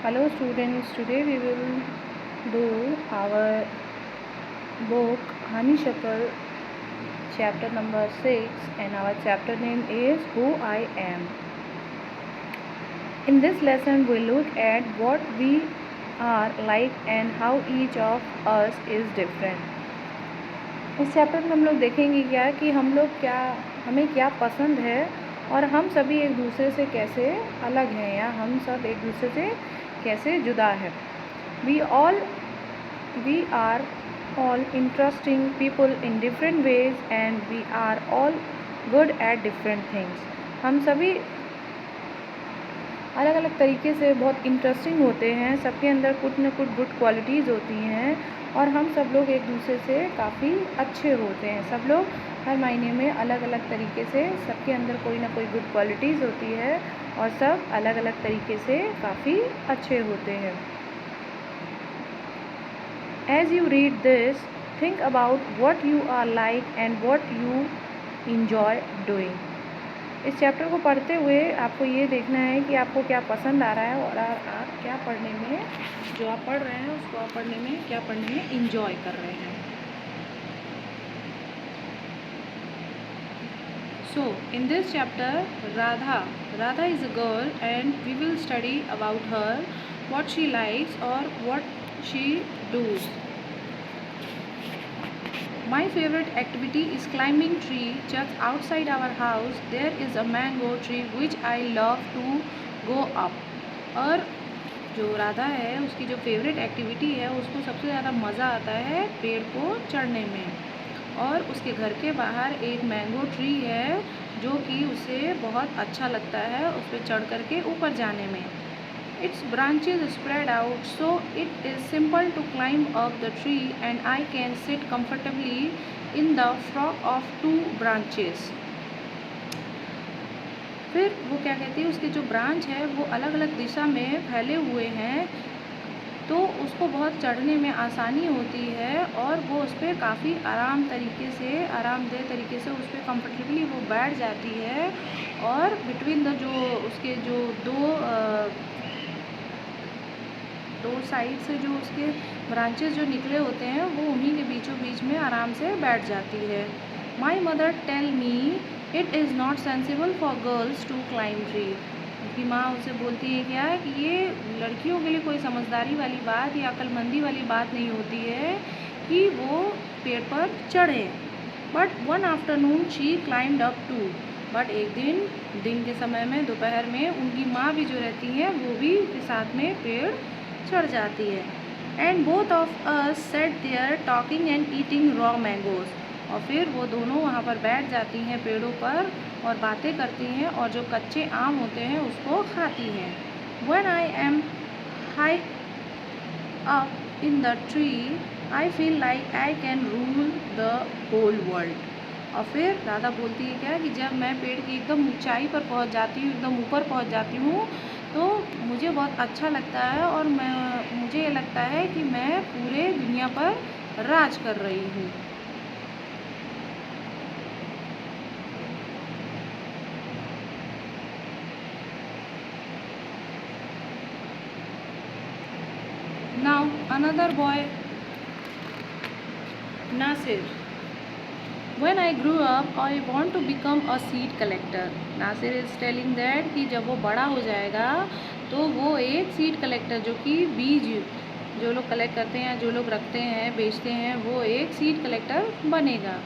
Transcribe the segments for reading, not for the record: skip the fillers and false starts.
Hello students, today we will do our book Honeysuckle chapter number 6 and our chapter name is Who I Am. In this lesson we look at what we are like and how each of us is different. इस chapter में हम लोग देखेंगे क्या कि हमें क्या पसंद है और हम सभी एक दूसरे से कैसे अलग हैं या हम सब एक दूसरे से कैसे जुदा है. We are all interesting people in different ways and we are all good at different things. हम सभी अलग अलग तरीके से बहुत इंटरेस्टिंग होते हैं. सबके अंदर कुछ न कुछ गुड क्वालिटीज़ होती हैं और हम सब लोग एक दूसरे से काफ़ी अच्छे होते हैं. सब लोग हर मायने में अलग अलग तरीके से सबके अंदर कोई ना कोई गुड क्वालिटीज़ होती है और सब अलग अलग तरीके से काफ़ी अच्छे होते हैं. As you read this, think about what you are like and what you enjoy doing. इस चैप्टर को पढ़ते हुए आपको ये देखना है कि आपको क्या पसंद आ रहा है और आप क्या पढ़ने में, जो आप पढ़ रहे हैं उसको आप पढ़ने में इंजॉय कर रहे हैं. So, in this chapter, Radha is a girl and we will study about her, what she likes or what she does. My favorite activity is climbing tree. Just outside our house there is a mango tree which I love to go up. और जो राधा है उसकी जो favourite activity है उसको सबसे ज़्यादा मज़ा आता है पेड़ को चढ़ने में. और उसके घर के बाहर एक मैंगो ट्री है जो कि उसे बहुत अच्छा लगता है उस पर चढ़ कर के ऊपर जाने में. Its branches spread out so it is simple to climb up the tree and I can sit comfortably in the fork of two branches. फिर वो क्या कहती है, उसके जो ब्रांच है वो अलग अलग दिशा में फैले हुए हैं तो उसको बहुत चढ़ने में आसानी होती है और वो उस पर काफ़ी आरामदेह तरीके से उस पर कम्फर्टेबली वो बैठ जाती है. और बिटवीन द जो उसके जो दो साइड से जो उसके ब्रांचेस जो निकले होते हैं वो उन्हीं के बीचों बीच में आराम से बैठ जाती है. My mother tell me it is not sensible for girls to climb tree. उनकी माँ उसे बोलती है क्या कि ये लड़कियों के लिए कोई समझदारी वाली बात या अक्लमंदी वाली बात नहीं होती है कि वो पेड़ पर चढ़ें. But one afternoon she climbed up to. But एक दिन के समय में दोपहर में उनकी माँ भी जो रहती हैं वो भी साथ में पेड़ चढ़ जाती है. And both of us sat there talking and eating raw mangoes. और फिर वो दोनों वहाँ पर बैठ जाती हैं पेड़ों पर और बातें करती हैं और जो कच्चे आम होते हैं उसको खाती हैं. When I am high up in the tree I feel like I can rule the whole world. और फिर राधा बोलती है क्या कि जब मैं पेड़ की एकदम ऊंचाई पर पहुँच जाती हूँ, एकदम ऊपर पहुँच जाती हूँ तो मुझे बहुत अच्छा लगता है और मुझे ये लगता है कि मैं पूरे दुनिया पर राज कर रही हूँ. Now another boy, Nasir. When I grew up, I want to become a seed collector. Nasir is telling that कि जब वो बड़ा हो जाएगा तो वो एक सीड कलेक्टर जो कि बीज जो लोग कलेक्ट करते हैं, जो लोग रखते हैं, बेचते हैं, वो एक सीड कलेक्टर बनेगा.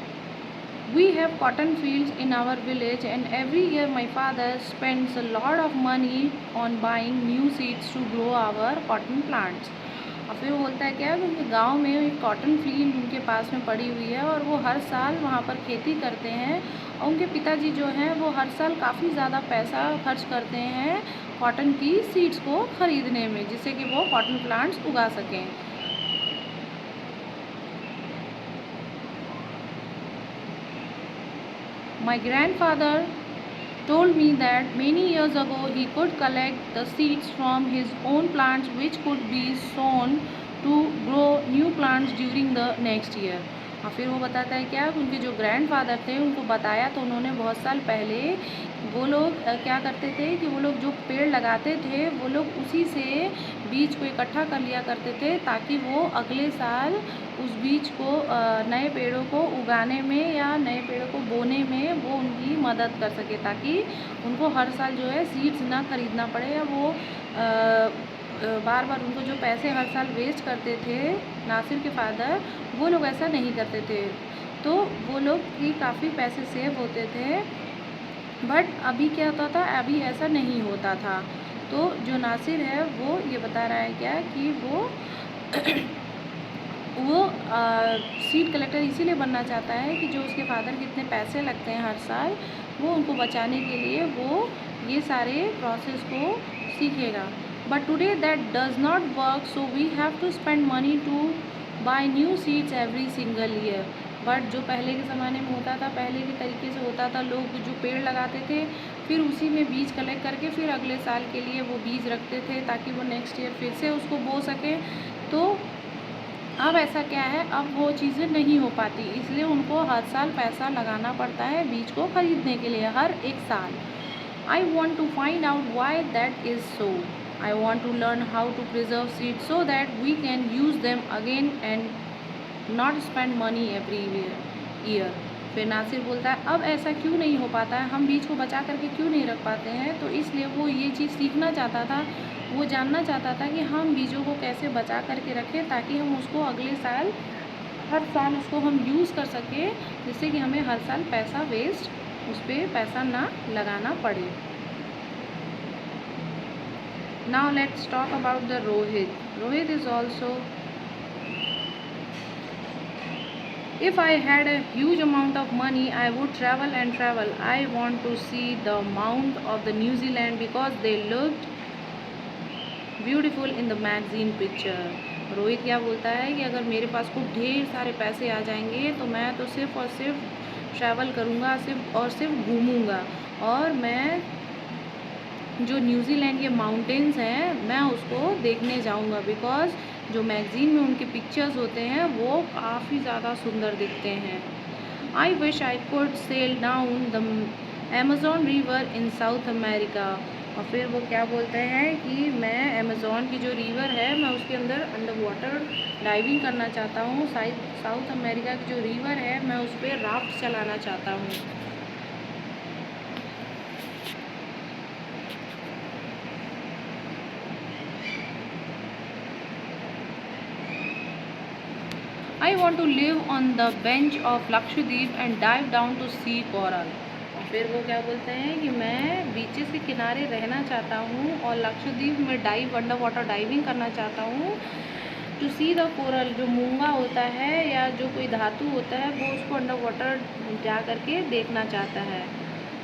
We have cotton fields in our village and every year my father spends a lot of money on buying new seeds to grow our cotton plants. और फिर वो बोलता है क्या कि उनके गाँव में एक कॉटन फील्ड उनके पास में पड़ी हुई है और वो हर साल वहाँ पर खेती करते हैं और उनके पिताजी जो हैं वो हर साल काफ़ी ज़्यादा पैसा खर्च करते हैं कॉटन की सीड्स को ख़रीदने में जिससे कि वो कॉटन प्लांट्स उगा सकें. My grandfather told me that many years ago he could collect the seeds from his own plants which could be sown to grow new plants during the next year. और फिर वो बताता है क्या, उनके जो ग्रैंडफादर थे उनको बताया तो उन्होंने बहुत साल पहले वो लोग क्या करते थे कि वो लोग जो पेड़ लगाते थे वो लोग उसी से बीज को इकट्ठा कर लिया करते थे, ताकि वो अगले साल उस बीज को नए पेड़ों को उगाने में या नए पेड़ों को बोने में वो उनकी मदद कर सके, ताकि उनको हर साल जो है सीड्स ना खरीदना पड़े, या वो बार बार उनको जो पैसे हर साल वेस्ट करते थे नासिर के फादर, वो लोग ऐसा नहीं करते थे। तो वो लोग की काफ़ी पैसे सेव होते थे। बट अभी क्या होता था, अभी ऐसा नहीं होता था। तो जो नासिर है वो ये बता रहा है क्या कि वो वो सीड कलेक्टर इसीलिए बनना चाहता है कि जो उसके फादर के इतने पैसे लगते हैं हर साल, वो उनको बचाने के लिए वो ये सारे प्रोसेस को सीखेगा। But today that does not work, so we have to spend money to buy new seeds every single year. But जो पहले के ज़माने में होता था, पहले के तरीके से होता था, लोग जो पेड़ लगाते थे फिर उसी में बीज कलेक्ट करके फिर अगले साल के लिए वो बीज रखते थे, ताकि वो नेक्स्ट ईयर फिर से उसको बो सके। तो अब ऐसा क्या है, अब वो चीज़ें नहीं हो पाती, इसलिए उनको हर साल पैसा लगाना पड़ता है बीज को खरीदने के लिए, हर एक साल। I want to find out why that is so. I want to learn how to preserve seed so that we can use them again and not spend money every year. फिर नासिर बोलता है अब ऐसा क्यों नहीं हो पाता है, हम बीज को बचा करके क्यों नहीं रख पाते हैं। तो इसलिए वो ये चीज़ सीखना चाहता था, वो जानना चाहता था कि हम बीजों को कैसे बचा करके रखें, ताकि हम उसको अगले साल हर साल उसको हम यूज़ कर सकें, जिससे कि हमें हर साल पैसा वेस्ट उस पर पैसा ना लगाना पड़े। Now let's talk about the Rohit. Rohit is also If I had a huge amount of money, I would travel and travel. I want to see the Mount of the New Zealand because they looked beautiful in the magazine picture. Rohit क्या बोलता है कि अगर मेरे पास खूब ढेर सारे पैसे आ जाएंगे तो मैं तो सिर्फ़ और सिर्फ ट्रैवल करूँगा, सिर्फ और सिर्फ घूमूँगा, और मैं जो न्यूजीलैंड के माउंटेन्स हैं मैं उसको देखने जाऊँगा, बिकॉज़ जो मैगज़ीन में उनके पिक्चर्स होते हैं वो काफ़ी ज़्यादा सुंदर दिखते हैं। I wish I could sail down the Amazon river in South America. और फिर वो क्या बोलते हैं कि मैं अमेज़न की जो रिवर है मैं उसके अंडर वाटर डाइविंग करना चाहता हूँ। साउथ अमेरिका की जो रिवर है मैं उस पर राफ्ट चलाना चाहता हूँ। I want to live on the bench of Lakshadweep and dive down to see coral. और फिर वो क्या बोलते हैं कि मैं बीचेस के किनारे रहना चाहता हूँ और लक्षद्वीप में अंडर वाटर डाइविंग करना चाहता हूँ। टू सी द कोरल, जो मूंगा होता है या जो कोई धातु होता है वो उसको अंडर वाटर जा करके देखना चाहता है।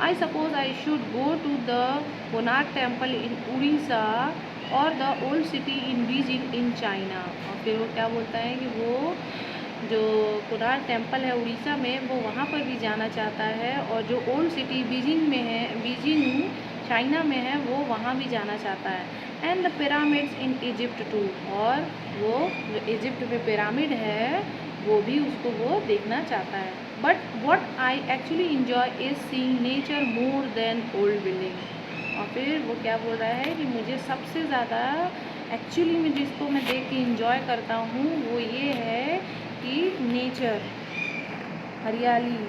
I suppose I should go to the Konark temple in Orissa और the old city in Beijing in China. और फिर वो क्या बोलता है कि वो जो कोणार्क टेम्पल है उड़ीसा में वो वहाँ पर भी जाना चाहता है, और जो ओल्ड सिटी बीजिंग में है, बीजिंग चाइना में है, वो वहाँ भी जाना चाहता है। And the pyramids in Egypt too, और वो जो इजिप्ट में पिरामिड है वो भी उसको वो देखना चाहता है। But what I actually enjoy is seeing nature more than old building. और फिर वो क्या बोल रहा है कि मुझे सबसे ज़्यादा एक्चुअली में जिसको मैं देख के इंजॉय करता हूँ वो ये है कि नेचर, हरियाली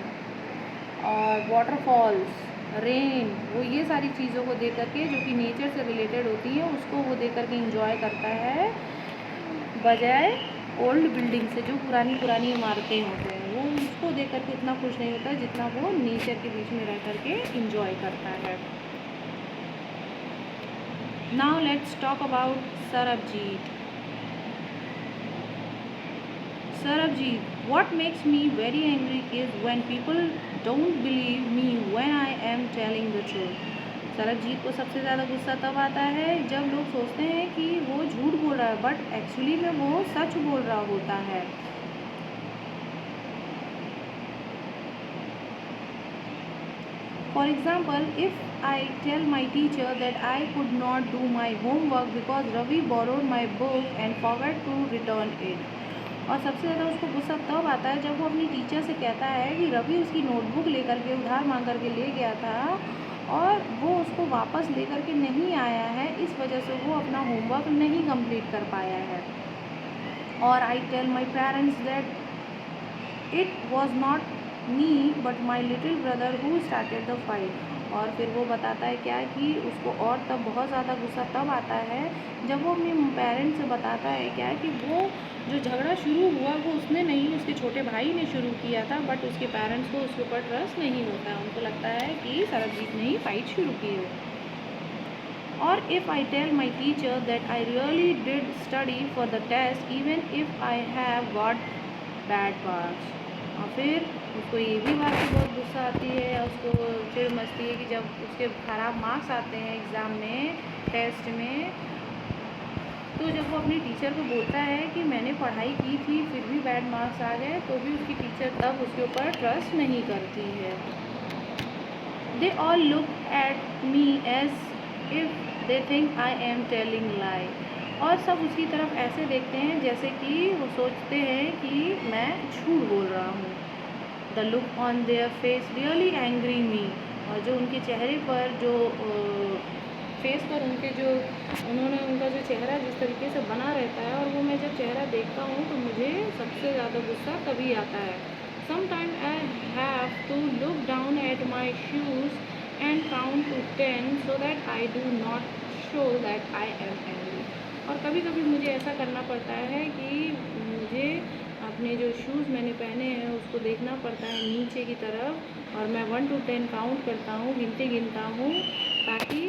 और वाटरफॉल्स, रेन, वो ये सारी चीज़ों को देख करके जो कि नेचर से रिलेटेड होती हैं उसको वो देख करके इंजॉय करता है, बजाय ओल्ड बिल्डिंग से, जो पुरानी पुरानी इमारतें होते हैं वो उसको देख करके इतना खुश नहीं होता जितना वो नेचर के बीच में रह करके इंजॉय करता है। Now let's talk about Sarabjit. Sarabjit, what makes me very angry is when people don't believe me when I am telling the truth. Sarabjit को सबसे ज़्यादा गुस्सा तब आता है जब लोग सोचते हैं कि वो झूठ बोल रहा है, बट एक्चुअली में वो सच बोल रहा होता है। For example, if I tell my teacher that I could not do my homework because Ravi borrowed my book and forgot to return it. और सबसे ज़्यादा उसको गुस्सा तब आता है जब वो अपनी टीचर से कहता है कि रवि उसकी नोटबुक लेकर के उधार मांग करके ले गया था और वो उसको वापस लेकर के नहीं आया है, इस वजह से वो अपना होमवर्क नहीं कंप्लीट कर पाया है। और I tell my parents that it was not me but my little brother who started the fight. और फिर वो बताता है क्या कि उसको और तब बहुत ज़्यादा गुस्सा तब आता है जब वो अपने पेरेंट्स से बताता है क्या कि वो जो झगड़ा शुरू हुआ वो उसने नहीं, उसके छोटे भाई ने शुरू किया था, बट उसके पेरेंट्स को उसके ऊपर ट्रस्ट नहीं होता है, उनको लगता है कि सरबजीत ने ही फाइट शुरू की है। Or if I tell my teacher that I really did study for the test even if I have got bad marks। और फिर उसको ये भी बात की बहुत गुस्सा आती है, उसको फिर मचती है कि जब उसके ख़राब मार्क्स आते हैं एग्ज़ाम में, टेस्ट में, तो जब वो अपनी टीचर को बोलता है कि मैंने पढ़ाई की थी फिर भी बैड मार्क्स आ गए, तो भी उसकी टीचर तब उसके ऊपर ट्रस्ट नहीं करती है। They all look at me as if they think I am telling lie। और सब उसकी तरफ ऐसे देखते हैं जैसे कि वो सोचते हैं कि मैं झूठ बोल रहा हूँ। The look on their face really angry me। और जो उनके चेहरे पर जो फेस पर उनके जो उनका जो चेहरा जिस तरीके से बना रहता है, और वो मैं जब चेहरा देखता हूँ तो मुझे सबसे ज़्यादा गुस्सा तभी आता है। Sometimes I have to look down at my shoes and count to 10 so that I do not show that I am angry। और कभी कभी मुझे ऐसा करना पड़ता है कि मुझे अपने जो शूज़ मैंने पहने हैं उसको देखना पड़ता है नीचे की तरफ, और मैं 1 to 10 काउंट करता हूँ, गिनता हूँ, ताकि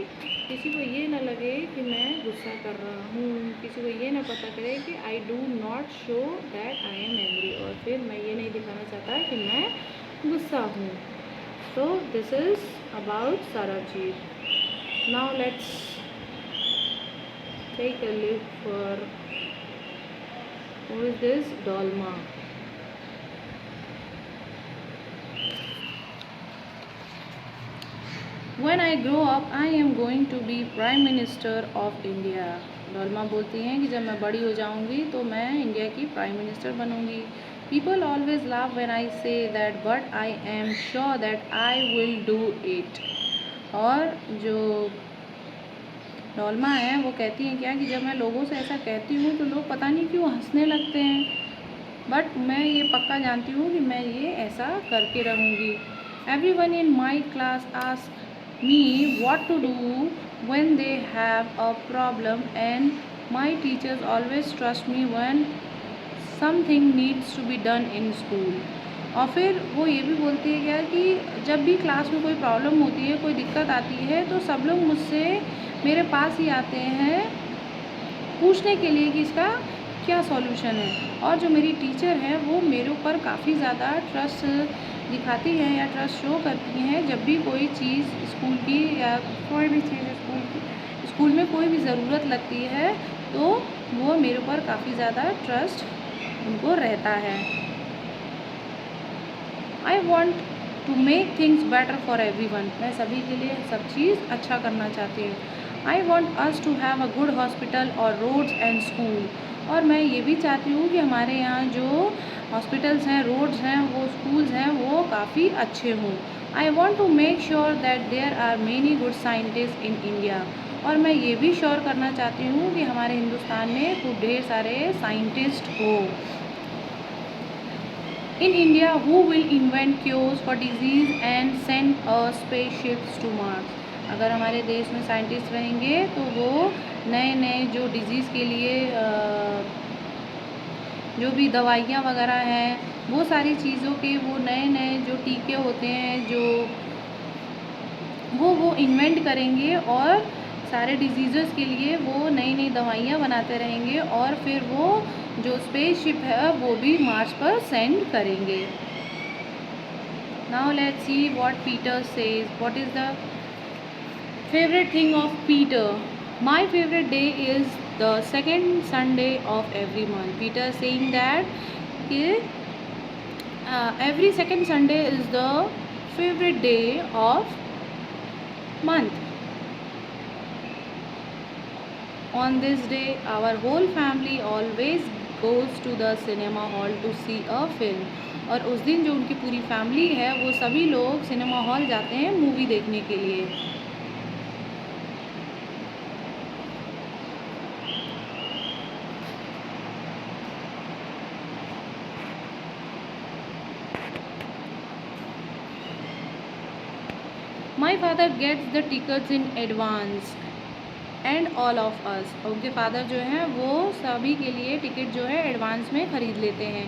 किसी को ये ना लगे कि मैं गुस्सा कर रहा हूँ, किसी को ये ना पता करे कि I do not show that I am angry, और फिर मैं ये नहीं दिखाना चाहता कि मैं गुस्सा हूँ। तो this is about Sarabjit. Now let's take a look for who is this Dolma। When I grow up, I am going to be Prime Minister of India। Dolma बोलती हैं कि जब मैं बड़ी हो जाऊंगी तो मैं इंडिया की प्राइम मिनिस्टर बनूंगी। People always laugh when I say that, but I am sure that I will do it। और जो डोल्मा है वो कहती हैं क्या कि जब मैं लोगों से ऐसा कहती हूँ तो लोग पता नहीं क्यों हंसने लगते हैं, बट मैं ये पक्का जानती हूँ कि मैं ये ऐसा करके रहूँगी। Everyone in my class asks me what to do when they have a problem and my teachers always trust me when something needs to be done in school। और फिर वो ये भी बोलती है क्या कि जब भी क्लास में कोई प्रॉब्लम होती है, कोई दिक्कत आती है, तो सब लोग मुझसे मेरे पास ही आते हैं पूछने के लिए कि इसका क्या सॉल्यूशन है। और जो मेरी टीचर है वो मेरे ऊपर काफ़ी ज़्यादा ट्रस्ट दिखाती हैं या ट्रस्ट शो करती हैं, जब भी कोई चीज़ स्कूल की या कोई भी चीज़ स्कूल में कोई भी ज़रूरत लगती है तो वो मेरे ऊपर काफ़ी ज़्यादा ट्रस्ट उनको रहता है। I want to make things better for everyone. मैं सभी के लिए सब चीज़ अच्छा करना चाहती हूँ। I want us to have a good hospital और रोड्स एंड स्कूल। और मैं ये भी चाहती हूँ कि हमारे यहाँ जो हॉस्पिटल्स हैं, रोड्स हैं, वो स्कूल्स हैं, वो काफ़ी अच्छे हों। I want to make sure that there are many good scientist in India. और मैं ये भी श्योर करना चाहती हूँ कि हमारे हिंदुस्तान में खूब ढेर सारे साइंटिस्ट हो। In India, who will invent cures for disease and send spaceships to Mars। अगर हमारे देश में साइंटिस्ट रहेंगे तो वो नए नए जो डिज़ीज़ के लिए जो भी दवाइयाँ वगैरह हैं, वो सारी चीज़ों के वो नए नए जो टीके होते हैं जो वो इन्वेंट करेंगे, और सारे डिजीज़ के लिए वो नई नई दवाइयाँ बनाते रहेंगे, और फिर वो जो स्पेसशिप है वो भी मार्स पर सेंड करेंगे। Now let's see what Peter says. What is the favourite thing of Peter. My favourite day is the second Sunday off every month. Peter saying that कि every second Sunday is the favorite day of month। On this day our whole family always goes to the cinema hall to see a film. और उस दिन जो उनकी पूरी family है वो सभी लोग सिनेमा हॉल जाते हैं मूवी देखने के लिए। My father gets the tickets in advance and all of us. उनके फादर जो हैं वो सभी के लिए टिकट जो है एडवांस में ख़रीद लेते हैं।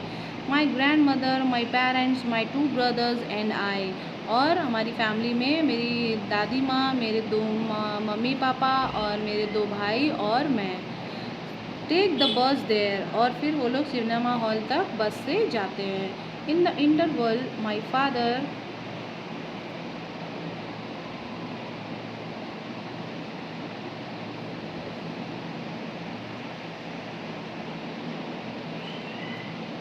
My grand mother, my parents, my 2 brothers and I. और हमारी फैमिली में मेरी दादी माँ, मेरे 2 मम्मी पापा और मेरे 2 भाई और मैं टेक द बस देयर। और फिर वो लोग सिनेमा हॉल तक बस से जाते हैं। In the interval my father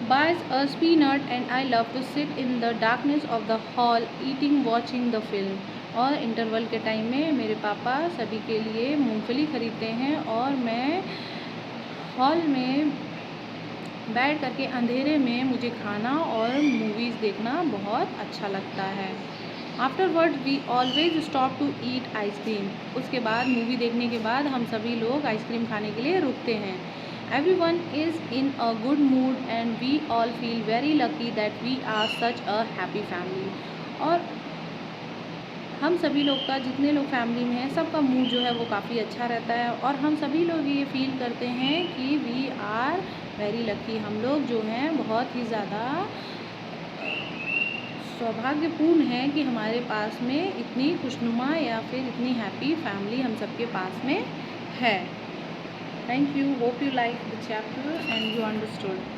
buys us peanut and I love to sit in the darkness of the hall eating watching the film। और इंटरवल के टाइम में मेरे पापा सभी के लिए मूंगफली ख़रीदते हैं और मैं हॉल में बैठ करके अंधेरे में मुझे खाना और मूवीज़ देखना बहुत अच्छा लगता है। Afterward we always stop to eat ice cream. उसके बाद मूवी देखने के बाद हम सभी लोग आइसक्रीम खाने के लिए रुकते हैं। Everyone is in a good mood and we all feel very lucky that we are such a happy family। और हम सभी लोग का, जितने लोग फैमिली में हैं, सबका मूड जो है वो काफ़ी अच्छा रहता है और हम सभी लोग ये फील करते हैं कि वी आर वेरी लकी। हम लोग जो हैं बहुत ही ज़्यादा सौभाग्यपूर्ण हैं कि हमारे पास में इतनी खुशनुमा या फिर इतनी हैप्पी फैमिली हम सबके पास में है। Thank you. Hope you liked the chapter and you understood.